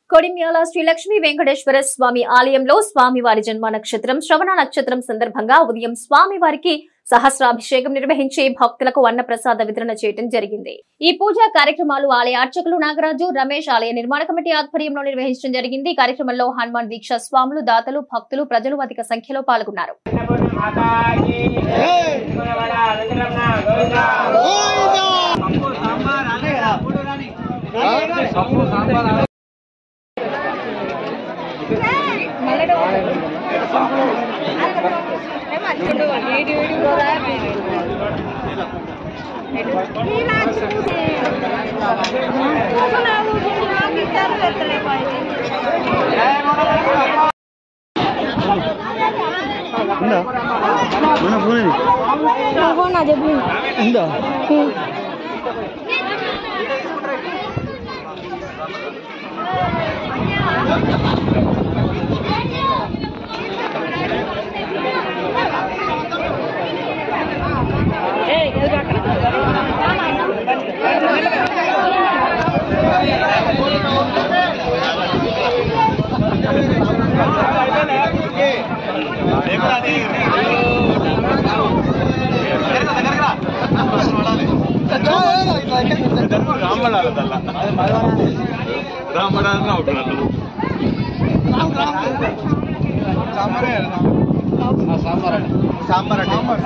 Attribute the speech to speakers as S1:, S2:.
S1: కొడిమ్యాల శ్రీ లక్ష్మీ వెంకటేశ్వర స్వామి ఆలయంలో స్వామివారి జన్మ నక్షత్రం శ్రవణ నక్షత్రం సందర్భంగా ఉదయం స్వామివారికి సహస్రాభిషేకం నిర్వహించి భక్తులకు అన్నప్రసాద వితరణ చేయడం జరిగింది. ఈ పూజా కార్యక్రమాలు ఆలయ అర్చకులు నాగరాజు, రమేష్ ఆలయ నిర్మాణ కమిటీ ఆధ్వర్యంలో నిర్వహించడం జరిగింది. కార్యక్రమంలో హనుమాన్ దీక్ష స్వాములు, దాతలు, భక్తులు, ప్రజలు అధిక సంఖ్యలో పాల్గొన్నారు.
S2: సాంబార్